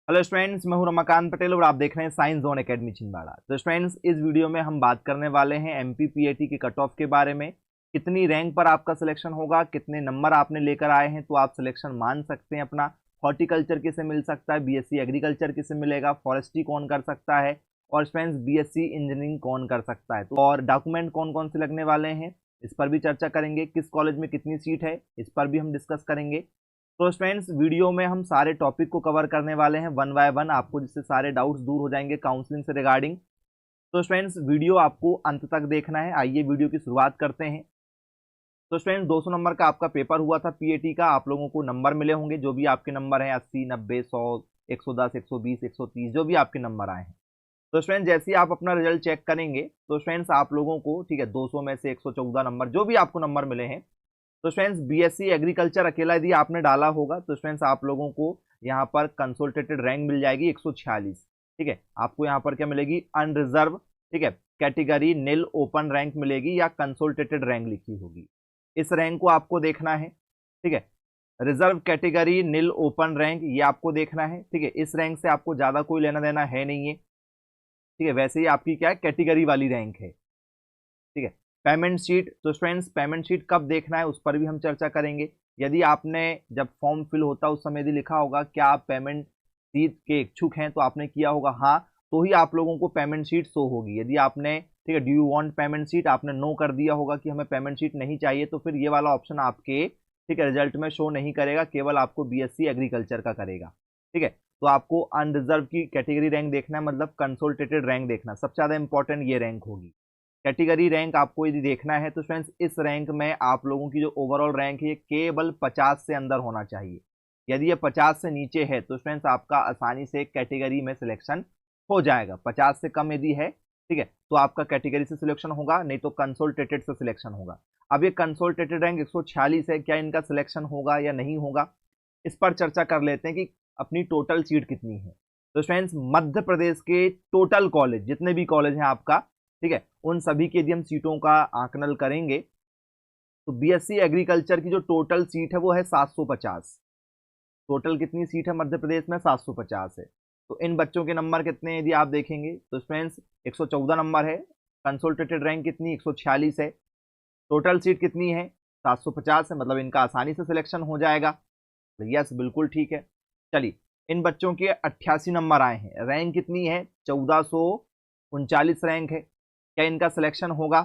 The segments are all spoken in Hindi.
हेलो स्टूडेंट्स, मैं हूं रमाकांत पटेल और आप देख रहे हैं साइंस जोन एकेडमी छिंदवाड़ा। तो स्टूडेंट्स, इस वीडियो में हम बात करने वाले हैं एमपीपीएटी के कट ऑफ के बारे में। कितनी रैंक पर आपका सिलेक्शन होगा, कितने नंबर आपने लेकर आए हैं तो आप सिलेक्शन मान सकते हैं अपना। हॉर्टिकल्चर किसे मिल सकता है, बीएससी एग्रीकल्चर किसे मिलेगा, फॉरेस्ट्री कौन कर सकता है, और स्टूडेंट्स बीएससी इंजीनियरिंग कौन कर सकता है, तो और डॉक्यूमेंट कौन कौन से लगने वाले हैं इस पर भी चर्चा करेंगे। किस कॉलेज में कितनी सीट है इस पर भी हम डिस्कस करेंगे। तो स्टूडेंट्स, वीडियो में हम सारे टॉपिक को कवर करने वाले हैं वन बाय वन आपको, जिससे सारे डाउट्स दूर हो जाएंगे काउंसलिंग से रिगार्डिंग। तो स्टूडेंट्स, वीडियो आपको अंत तक देखना है। आइए वीडियो की शुरुआत करते हैं। तो स्टूडेंट्स, 200 नंबर का आपका पेपर हुआ था पीएटी का। आप लोगों को नंबर मिले होंगे, जो भी आपके नंबर हैं 80, 90, 100, 110, 120, 130, जो भी आपके नंबर आए हैं। तो स्टूडेंट्स, जैसे ही आप अपना रिजल्ट चेक करेंगे तो स्टूडेंट्स आप लोगों को, ठीक है, 200 में से 114 नंबर जो भी आपको नंबर मिले हैं, तो स्टूडेंट्स बीएससी एग्रीकल्चर अकेला यदि आपने डाला होगा तो स्टूडेंट्स आप लोगों को यहाँ पर कंसोलिडेटेड रैंक मिल जाएगी 146। ठीक है, आपको यहाँ पर क्या मिलेगी, अनरिजर्व, ठीक है, कैटेगरी निल ओपन रैंक मिलेगी या कंसोलिडेटेड रैंक लिखी होगी। इस रैंक को आपको देखना है। ठीक है, रिजर्व कैटेगरी निल ओपन रैंक ये आपको देखना है। ठीक है, इस रैंक से आपको ज्यादा कोई लेना देना है नहीं है। ठीक है, वैसे ही आपकी क्या है, कैटेगरी वाली रैंक है। ठीक है, पेमेंट शीट, तो स्टूडेंट्स पेमेंट शीट कब देखना है उस पर भी हम चर्चा करेंगे। यदि आपने जब फॉर्म फिल होता उस समय यदि लिखा होगा क्या आप पेमेंट शीट के इच्छुक हैं तो आपने किया होगा हाँ, तो ही आप लोगों को पेमेंट शीट शो होगी। यदि आपने, ठीक है, do you want payment sheet, आपने नो कर दिया होगा कि हमें पेमेंट शीट नहीं चाहिए, तो फिर ये वाला ऑप्शन आपके, ठीक है, रिजल्ट में शो नहीं करेगा, केवल आपको बीएससी एग्रीकल्चर का करेगा। ठीक है, तो आपको अनरिजर्व की कैटेगरी रैंक देखना है, मतलब कंसोलिडेटेड रैंक देखना। सबसे ज्यादा इंपॉर्टेंट ये रैंक होगी। कैटेगरी रैंक आपको यदि देखना है तो फ्रेंड्स इस रैंक में आप लोगों की जो ओवरऑल रैंक है ये केवल 50 से अंदर होना चाहिए। यदि ये 50 से नीचे है तो फ्रेंड्स आपका आसानी से कैटेगरी में सिलेक्शन हो जाएगा। 50 से कम यदि है, ठीक है, तो आपका कैटेगरी से सिलेक्शन होगा, नहीं तो कंसोलिडेटेड से सिलेक्शन होगा। अब ये कंसोलिडेटेड रैंक 146 है, क्या इनका सिलेक्शन होगा या नहीं होगा, इस पर चर्चा कर लेते हैं कि अपनी टोटल सीट कितनी है। तो फ्रेंड्स, मध्य प्रदेश के टोटल कॉलेज, जितने भी कॉलेज हैं आपका, ठीक है, उन सभी के यदि हम सीटों का आकलन करेंगे तो बीएससी एग्रीकल्चर की जो टोटल सीट है वो है 750। टोटल कितनी सीट है मध्य प्रदेश में, 750 है। तो इन बच्चों के नंबर कितने हैं यदि आप देखेंगे तो फ्रेंड्स 114 नंबर है। कंसोलिडेटेड रैंक कितनी, 146 है। टोटल सीट कितनी है, 750 है, मतलब इनका आसानी से सिलेक्शन हो जाएगा। यस, बिल्कुल ठीक है। चलिए, इन बच्चों के 88 नंबर आए हैं, रैंक कितनी है, 1439 रैंक है। क्या इनका सिलेक्शन होगा,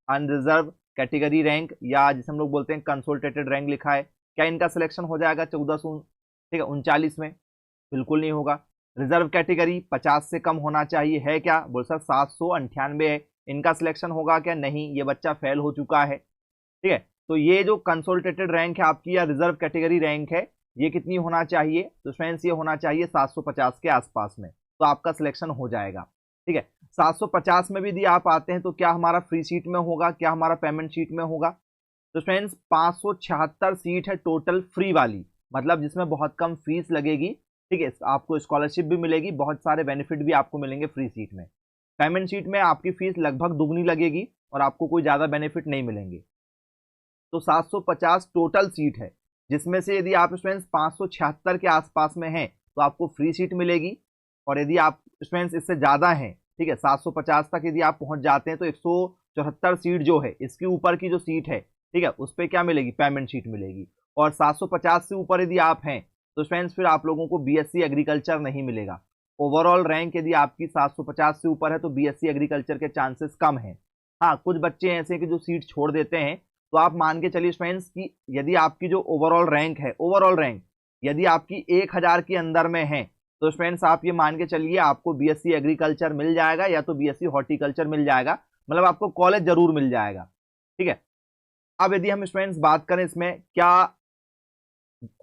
अनरिजर्व कैटेगरी रैंक या जिसे हम लोग बोलते हैं कंसोलिडेटेड रैंक लिखा है, क्या इनका सिलेक्शन हो जाएगा 1400, ठीक है, 39 में? बिल्कुल नहीं होगा। रिजर्व कैटेगरी 50 से कम होना चाहिए, है क्या, बोल सर 798 है, इनका सिलेक्शन होगा क्या, नहीं, ये बच्चा फेल हो चुका है। ठीक है, तो ये जो कंसोलिडेटेड रैंक है आपकी या रिजर्व कैटेगरी रैंक है, ये कितनी होना चाहिए, तो फ्रेंड्स ये होना चाहिए 750 के आसपास में, तो आपका सिलेक्शन हो जाएगा। ठीक है, 750 में भी यदि आप आते हैं तो क्या हमारा फ्री सीट में होगा, क्या हमारा पेमेंट सीट में होगा? तो फ्रेंड्स 576 सीट है टोटल फ्री वाली, मतलब जिसमें बहुत कम फीस लगेगी। ठीक है, आपको स्कॉलरशिप भी मिलेगी, बहुत सारे बेनिफिट भी आपको मिलेंगे फ्री सीट में। पेमेंट सीट में आपकी फीस लगभग दुगनी लगेगी और आपको कोई ज्यादा बेनिफिट नहीं मिलेंगे। तो 750 टोटल सीट है, जिसमें से यदि आप स्टूडेंट्स 576 के आसपास में हैं तो आपको फ्री सीट मिलेगी। और यदि आप स्टूडेंट्स इससे ज़्यादा हैं, ठीक है, 750 तक यदि आप पहुंच जाते हैं तो 174 सीट जो है, इसके ऊपर की जो सीट है, ठीक है, उस पर क्या मिलेगी, पेमेंट सीट मिलेगी। और 750 से ऊपर यदि आप हैं तो स्टूडेंट्स फिर आप लोगों को बीएससी एग्रीकल्चर नहीं मिलेगा। ओवरऑल रैंक यदि आपकी 750 से ऊपर है तो बीएससी एग्रीकल्चर के चांसेस कम हैं। हाँ, कुछ बच्चे ऐसे हैं कि जो सीट छोड़ देते हैं, तो आप मान के चलिए फ्रेंड्स कि यदि आपकी जो ओवरऑल रैंक है, ओवरऑल रैंक यदि आपकी 1000 के अंदर में है तो फ्रेंड्स आप ये मान के चलिए आपको बीएससी एग्रीकल्चर मिल जाएगा या तो बीएससी हॉर्टिकल्चर मिल जाएगा, मतलब आपको कॉलेज जरूर मिल जाएगा। ठीक है, अब यदि हम स्टूडेंट्स बात करें इसमें क्या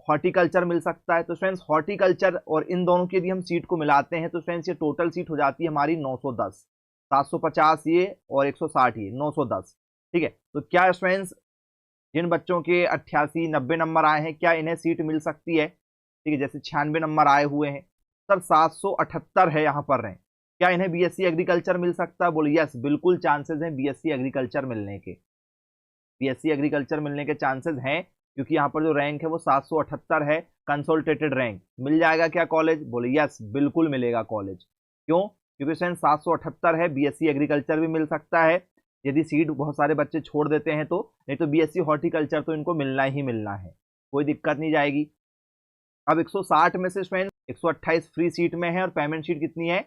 हॉर्टिकल्चर मिल सकता है, तो फ्रेंड्स हॉर्टिकल्चर और इन दोनों की यदि हम सीट को मिलाते हैं तो फ्रेंड्स ये टोटल सीट हो जाती है हमारी 910। 750 ये और 160 ये 910। ठीक है, तो क्या स्टूडेंट्स जिन बच्चों के 88 90 नंबर आए हैं क्या इन्हें सीट मिल सकती है? ठीक है, जैसे 96 नंबर आए हुए हैं सर, 778 है यहाँ पर रैंक, क्या इन्हें बीएससी एग्रीकल्चर मिल सकता है? बोले यस, बिल्कुल चांसेस हैं बीएससी एग्रीकल्चर मिलने के। बीएससी एग्रीकल्चर मिलने के चांसेस हैं क्योंकि यहाँ पर जो रैंक है वो 778 है, कंसोलिडेटेड रैंक। मिल जाएगा क्या कॉलेज? बोले यस, बिल्कुल मिलेगा कॉलेज। क्यों? क्योंकि स्टूडेंट 778 है, बीएससी एग्रीकल्चर भी मिल सकता है यदि सीट बहुत सारे बच्चे छोड़ देते हैं तो, नहीं तो बीएससी हॉर्टिकल्चर तो इनको मिलना ही मिलना है, कोई दिक्कत नहीं जाएगी। अब 160 में से स्टूडेंट 128 फ्री सीट में है और पेमेंट सीट कितनी है?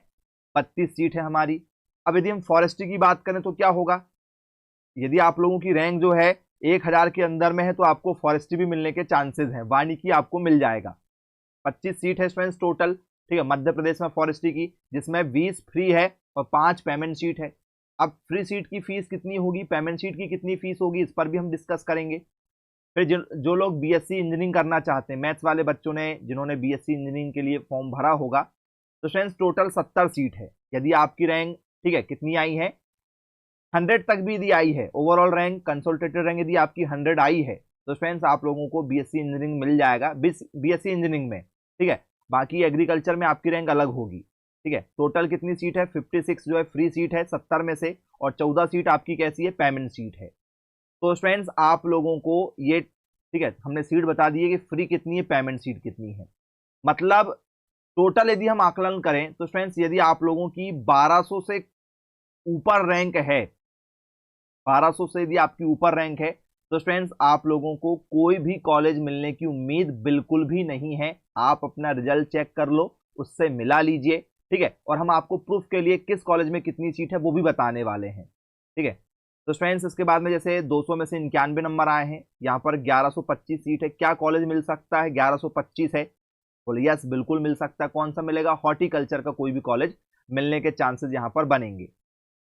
32 सीट है हमारी। अब यदि हम फॉरेस्ट्री की बात करें तो क्या होगा? यदि आप लोगों की रैंक जो है 1000 के अंदर में है तो आपको फॉरेस्ट्री भी मिलने के चांसेस हैं, वानिकी आपको मिल जाएगा। 25 सीट है स्टूडेंट्स टोटल, ठीक है, मध्य प्रदेश में फॉरेस्ट्री की, जिसमें 20 फ्री है और 5 पेमेंट सीट है। अब फ्री सीट की फीस कितनी होगी, पेमेंट सीट की कितनी फीस होगी, इस पर भी हम डिस्कस करेंगे। फिर जो लोग बीएससी इंजीनियरिंग करना चाहते हैं, मैथ्स वाले बच्चों ने जिन्होंने बीएससी इंजीनियरिंग के लिए फॉर्म भरा होगा, तो स्टूडेंट्स टोटल 70 सीट है। यदि आपकी रैंक, ठीक है, कितनी आई है? 100 तक भी यदि आई है, ओवरऑल रैंक, कंसोलिडेटेड रैंक यदि आपकी 100 आई है, तो फ्रेंड्स आप लोगों को बीएससी इंजीनियरिंग मिल जाएगा बीएससी इंजीनियरिंग में, ठीक है। बाकी एग्रीकल्चर में आपकी रैंक अलग होगी, ठीक है। टोटल कितनी सीट है? 56 जो है फ्री सीट है 70 में से, और 14 सीट आपकी कैसी है? पेमेंट सीट है। तो फ्रेंड्स आप लोगों को ये, ठीक है, हमने सीट बता दी है कि फ्री कितनी है, पेमेंट सीट कितनी है। मतलब टोटल यदि हम आकलन करें तो फ्रेंड्स यदि आप लोगों की 1200 से ऊपर रैंक है, 1200 से यदि आपकी ऊपर रैंक है, तो फ्रेंड्स आप लोगों को कोई भी कॉलेज मिलने की उम्मीद बिल्कुल भी नहीं है। आप अपना रिजल्ट चेक कर लो, उससे मिला लीजिए, ठीक है, और हम आपको प्रूफ के लिए किस कॉलेज में कितनी सीट है वो भी बताने वाले हैं, ठीक है। तो फ्रेंड्स इसके बाद में जैसे 200 में से 91 नंबर आए हैं, यहाँ पर 1125 सीट है, क्या कॉलेज मिल सकता है? 1125 है, बोले यस, बिल्कुल मिल सकता है। कौन सा मिलेगा? हॉर्टिकल्चर का कोई भी कॉलेज मिलने के चांसेस यहाँ पर बनेंगे।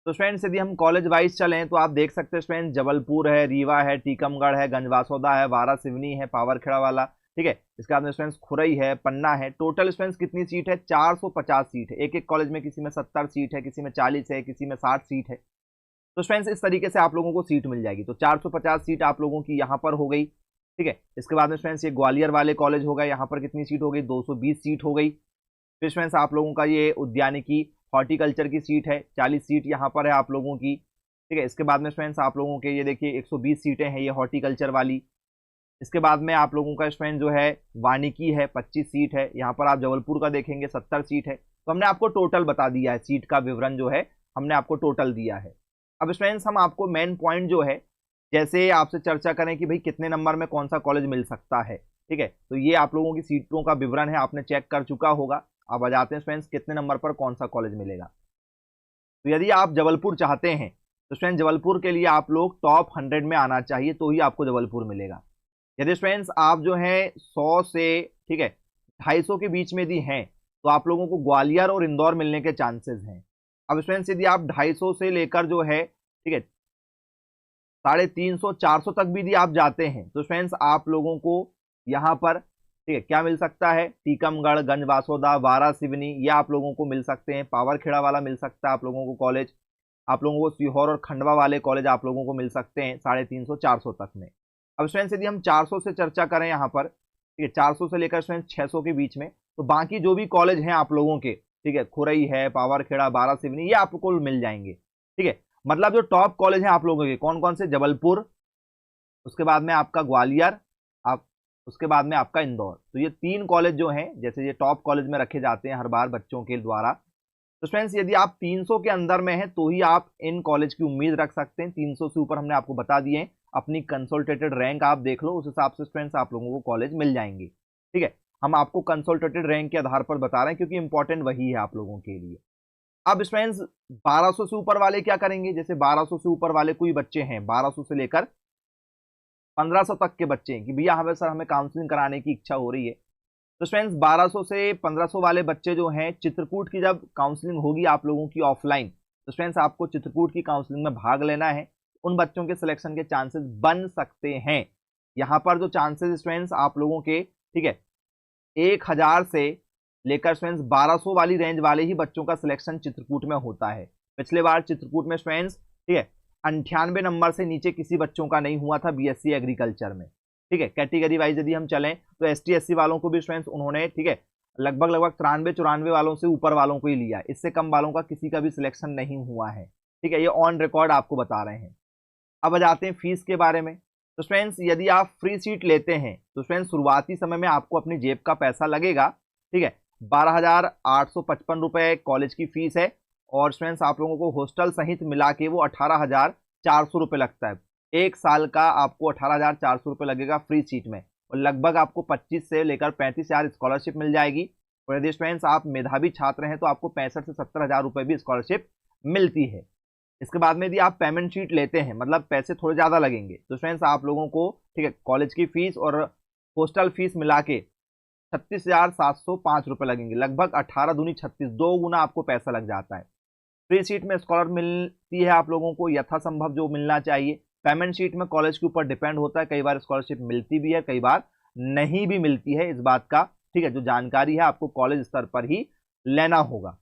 तो स्टूडेंट्स यदि हम कॉलेज वाइज चलें तो आप देख सकते हैं स्टूडेंट्स, जबलपुर है, रीवा है, टीकमगढ़ है, गंजवासौदा है, वारा सिवनी है, पावरखेड़ा वाला, ठीक है। इसके बाद में स्टूडेंट्स खुरई है, पन्ना है। टोटल स्टूडेंट्स कितनी सीट है? 450 सीट है। एक एक कॉलेज में किसी में 70 सीट है, किसी में 40 है, किसी में 60 सीट है। तो स्टूडेंट्स इस तरीके से आप लोगों को सीट मिल जाएगी। तो 450 सीट आप लोगों की यहाँ पर हो गई, ठीक है। इसके बाद में स्टूडेंट्स ये ग्वालियर वाले कॉलेज हो गए, यहाँ पर कितनी सीट हो गई? 220 सीट हो गई। फिर स्टूडेंट्स आप लोगों का ये उद्यानिकी हॉर्टिकल्चर की सीट है, 40 सीट यहाँ पर है आप लोगों की, ठीक है। इसके बाद में स्टूडेंट्स आप लोगों के ये देखिए 120 सीटें हैं ये हॉर्टिकल्चर वाली। इसके बाद में आप लोगों का स्टूडेंट जो है वानिकी है, 25 सीट है। यहाँ पर आप जबलपुर का देखेंगे 70 सीट है। तो हमने आपको टोटल बता दिया है, सीट का विवरण जो है हमने आपको टोटल दिया है। अब स्टूडेंट्स हम आपको मेन पॉइंट जो है, जैसे आपसे चर्चा करें कि भाई कितने नंबर में कौन सा कॉलेज मिल सकता है, ठीक है, तो ये आप लोगों की सीटों का विवरण है, आपने चेक कर चुका होगा। अब आ जाते हैं स्टूडेंट्स कितने नंबर पर कौन सा कॉलेज मिलेगा। तो यदि आप जबलपुर चाहते हैं तो स्टूडेंट जबलपुर के लिए आप लोग टॉप 100 में आना चाहिए, तो ही आपको जबलपुर मिलेगा। यदि स्टूडेंट्स आप जो है 100 से, ठीक है, 250 के बीच में यदि हैं, तो आप लोगों को ग्वालियर और इंदौर मिलने के चांसेस हैं। अब स्टूडेंट्स यदि आप 250 से लेकर जो है, ठीक है, 350 400 तक भी यदि आप जाते हैं, तो फ्रेंड्स आप लोगों को यहाँ पर, ठीक है, क्या मिल सकता है? टीकमगढ़, गंजवासौदा, वारा सिवनी, ये आप लोगों को मिल सकते हैं। पावरखेड़ा वाला मिल सकता है आप लोगों को कॉलेज। आप लोगों को सीहोर और खंडवा वाले कॉलेज आप लोगों को मिल सकते हैं 350 400 तक में। अब स्टूडेंट्स यदि हम 400 से चर्चा करें यहाँ पर, ठीक है, 400 से लेकर स्टूडेंट 600 के बीच में, तो बाकी जो भी कॉलेज हैं आप लोगों के, ठीक है, खुरई है, पावरखेड़ा, वारा सिवनी, ये आपको मिल जाएंगे, ठीक है। मतलब जो टॉप कॉलेज हैं आप लोगों के कौन कौन से? जबलपुर, उसके बाद में आपका ग्वालियर, आप उसके बाद में आपका इंदौर। तो ये 3 कॉलेज जो हैं, जैसे ये टॉप कॉलेज में रखे जाते हैं हर बार बच्चों के द्वारा। तो स्टूडेंट्स यदि आप 300 के अंदर में हैं तो ही आप इन कॉलेज की उम्मीद रख सकते हैं। 300 से ऊपर हमने आपको बता दिए हैं, अपनी कंसोलिडेटेड रैंक आप देख लो, उस हिसाब से स्टूडेंट्स आप लोगों को कॉलेज मिल जाएंगे, ठीक है। हम आपको कंसोलिडेटेड रैंक के आधार पर बता रहे हैं क्योंकि इंपॉर्टेंट वही है आप लोगों के लिए। अब स्टूडेंट्स 1200 से ऊपर वाले क्या करेंगे? जैसे 1200 से ऊपर वाले कोई बच्चे हैं, 1200 से लेकर 1500 तक के बच्चे हैं कि भैया हमें सर हमें काउंसलिंग कराने की इच्छा हो रही है, तो स्टूडेंट्स 1200 से 1500 वाले बच्चे जो हैं, चित्रकूट की जब काउंसलिंग होगी आप लोगों की ऑफलाइन, तो स्टूडेंट्स आपको चित्रकूट की काउंसलिंग में भाग लेना है। उन बच्चों के सिलेक्शन के चांसेस बन सकते हैं। यहाँ पर जो चांसेस स्टूडेंट्स आप लोगों के, ठीक है, 1000 से लेकर स्टूडेंट्स 1200 वाली रेंज वाले ही बच्चों का सिलेक्शन चित्रकूट में होता है। पिछले बार चित्रकूट में स्टूडेंट्स, ठीक है, 98 नंबर से नीचे किसी बच्चों का नहीं हुआ था बीएससी एग्रीकल्चर में, ठीक है। कैटेगरी वाइज यदि हम चलें तो एसटी एससी वालों को भी स्टूडेंट्स उन्होंने, ठीक है, लगभग 93-94 वालों से ऊपर वालों को ही लिया, इससे कम वालों का किसी का भी सिलेक्शन नहीं हुआ है, ठीक है। ये ऑन रिकॉर्ड आपको बता रहे हैं। अब आ जाते हैं फीस के बारे में। तो फ्रेंड्स यदि आप फ्री सीट लेते हैं तो फ्रेंड्स शुरुआती समय में आपको अपनी जेब का पैसा लगेगा, ठीक है। 12,855 रुपए कॉलेज की फीस है और फ्रेंड्स आप लोगों को हॉस्टल सहित मिला के वो 18,400 रुपये लगता है। एक साल का आपको 18,400 रुपये लगेगा फ्री सीट में और लगभग आपको 25 से लेकर 35,000 स्कॉलरशिप मिल जाएगी। और यदि फ्रेंड्स आप मेधावी छात्र हैं तो आपको 65 से 70,000 रुपये भी स्कॉलरशिप मिलती है। इसके बाद में यदि आप पेमेंट शीट लेते हैं, मतलब पैसे थोड़े ज़्यादा लगेंगे, तो फ्रेंड्स आप लोगों को, ठीक है, कॉलेज की फीस और हॉस्टल फीस मिला के 36,705 रुपये लगेंगे। लगभग 18 दूनी 36, 2 गुना आपको पैसा लग जाता है। फ्री सीट में स्कॉलर मिलती है आप लोगों को यथासंभव जो मिलना चाहिए। पेमेंट शीट में कॉलेज के ऊपर डिपेंड होता है, कई बार स्कॉलरशिप मिलती भी है, कई बार नहीं भी मिलती है। इस बात का, ठीक है, जो जानकारी है आपको कॉलेज स्तर पर ही लेना होगा।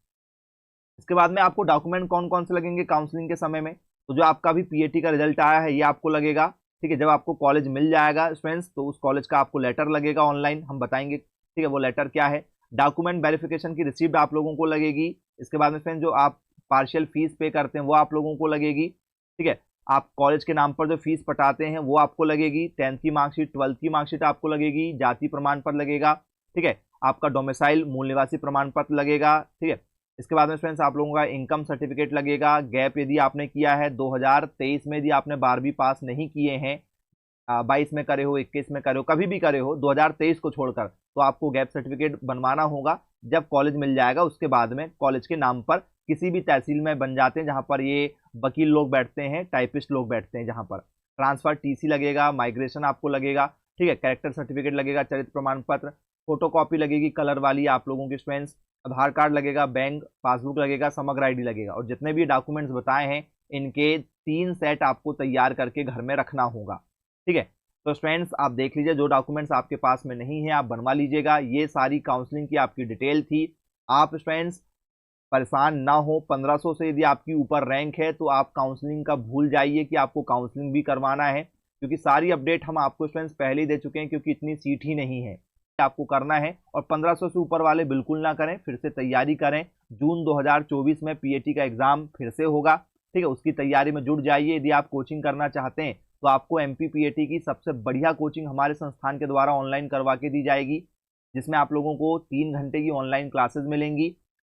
इसके बाद में आपको डॉक्यूमेंट कौन कौन से लगेंगे काउंसलिंग के समय में, तो जो आपका भी पीएटी का रिजल्ट आया है ये आपको लगेगा, ठीक है। जब आपको कॉलेज मिल जाएगा फ्रेंड्स तो उस कॉलेज का आपको लेटर लगेगा ऑनलाइन, हम बताएंगे, ठीक है, वो लेटर क्या है। डॉक्यूमेंट वेरिफिकेशन की रिसीप्ट आप लोगों को लगेगी। इसके बाद में फ्रेंड्स जो आप पार्शियल फीस पे करते हैं वो आप लोगों को लगेगी, ठीक है। आप कॉलेज के नाम पर जो फीस पटाते हैं वो आपको लगेगी। 10th की मार्कशीट, 12th की मार्कशीट आपको लगेगी। जाति प्रमाण पत्र लगेगा, ठीक है। आपका डोमिसाइल मूल निवासी प्रमाण पत्र लगेगा, ठीक है। इसके बाद में फ्रेंड्स आप लोगों का इनकम सर्टिफिकेट लगेगा। गैप यदि आपने किया है 2023 में, यदि आपने 12वीं पास नहीं किए हैं, 22 में करे हो, 21 में करे हो, कभी भी करे हो 2023 को छोड़कर, तो आपको गैप सर्टिफिकेट बनवाना होगा। जब कॉलेज मिल जाएगा उसके बाद में कॉलेज के नाम पर किसी भी तहसील में बन जाते हैं जहां पर ये वकील लोग बैठते हैं, टाइपिस्ट लोग बैठते हैं, जहां पर ट्रांसफर टीसी लगेगा, माइग्रेशन आपको लगेगा, ठीक है। कैरेक्टर सर्टिफिकेट लगेगा, चरित्र प्रमाण पत्र, फोटोकॉपी लगेगी कलर वाली आप लोगों की स्टूडेंट्स, आधार कार्ड लगेगा, बैंक पासबुक लगेगा, समग्र आईडी लगेगा। और जितने भी डॉक्यूमेंट्स बताए हैं इनके 3 सेट आपको तैयार करके घर में रखना होगा, ठीक है। तो स्टूडेंट्स आप देख लीजिए, जो डॉक्यूमेंट्स आपके पास में नहीं है आप बनवा लीजिएगा। ये सारी काउंसलिंग की आपकी डिटेल थी। आप स्टूडेंट्स परेशान ना हो, 1500 से यदि आपकी ऊपर रैंक है तो आप काउंसलिंग का भूल जाइए कि आपको काउंसलिंग भी करवाना है, क्योंकि सारी अपडेट हम आपको स्टूडेंट्स पहले ही दे चुके हैं, क्योंकि इतनी सीट ही नहीं है, आपको करना है। और 1500 से ऊपर वाले बिल्कुल ना करें, फिर से तैयारी करें। जून 2024 में पीएटी का एग्जाम फिर से होगा, ठीक है, उसकी तैयारी में जुड़ जाइए। यदि आप कोचिंग करना चाहते हैं तो आपको एमपी पीएटी की सबसे बढ़िया कोचिंग हमारे संस्थान के द्वारा ऑनलाइन करवा के दी जाएगी, जिसमें आप लोगों को 3 घंटे की ऑनलाइन क्लासेस मिलेंगी,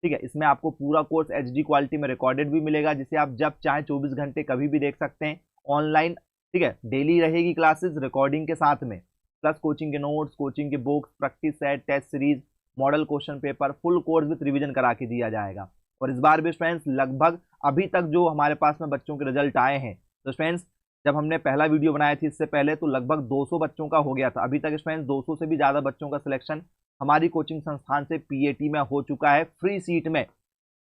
ठीक है। इसमें आपको पूरा कोर्स एचडी क्वालिटी में रिकॉर्डेड भी मिलेगा, जिसे आप जब चाहे 24 घंटे कभी भी देख सकते हैं ऑनलाइन, ठीक है। डेली रहेगी क्लासेस रिकॉर्डिंग के साथ में, प्लस कोचिंग के नोट्स, कोचिंग के books, practice set, test series, model question paper, full course with revision करा के दिया जाएगा। और इस बार भी फ्रेंड्स लगभग अभी तक जो हमारे पास में बच्चों के रिजल्ट आए हैं, तो फ्रेंड्स जब हमने पहला वीडियो बनाया थी इससे पहले तो लगभग 200 बच्चों का हो गया था। अभी तक फ्रेंड्स 200 से भी ज़्यादा बच्चों का सिलेक्शन हमारी कोचिंग संस्थान से पीएटी में हो चुका है। फ्री सीट में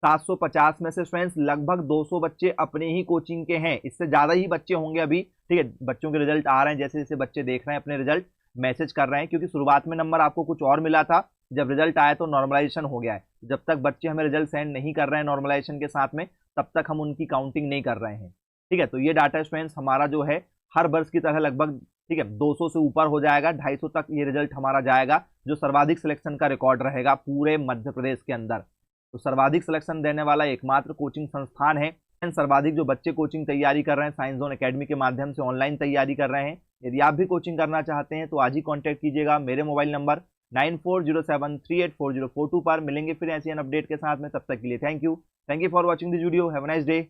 750 में से फ्रेंड्स लगभग 200 बच्चे अपने ही कोचिंग के हैं, इससे ज़्यादा ही बच्चे होंगे अभी, ठीक है। बच्चों के रिजल्ट आ रहे हैं, जैसे जैसे बच्चे देख रहे हैं अपने रिजल्ट मैसेज कर रहे हैं, क्योंकि शुरुआत में नंबर आपको कुछ और मिला था, जब रिजल्ट आया तो नॉर्मलाइजेशन हो गया है। जब तक बच्चे हमें रिजल्ट सेंड नहीं कर रहे हैं नॉर्मलाइजेशन के साथ में, तब तक हम उनकी काउंटिंग नहीं कर रहे हैं, ठीक है। तो ये डाटा स्टूडेंट्स हमारा जो है हर वर्ष की तरह लगभग, ठीक है, 200 से ऊपर हो जाएगा, 250 तक ये रिजल्ट हमारा जाएगा, जो सर्वाधिक सिलेक्शन का रिकॉर्ड रहेगा पूरे मध्य प्रदेश के अंदर। तो सर्वाधिक सिलेक्शन देने वाला एकमात्र कोचिंग संस्थान है। सर्वाधिक जो बच्चे कोचिंग तैयारी कर रहे हैं साइंस जोन एकेडमी के माध्यम से ऑनलाइन तैयारी कर रहे हैं। यदि आप भी कोचिंग करना चाहते हैं तो आज ही कांटेक्ट कीजिएगा मेरे मोबाइल नंबर 9407384042 पर। मिलेंगे फिर ऐसी अपडेट के साथ में, तब तक के लिए thank you for watching this video. Have a nice day.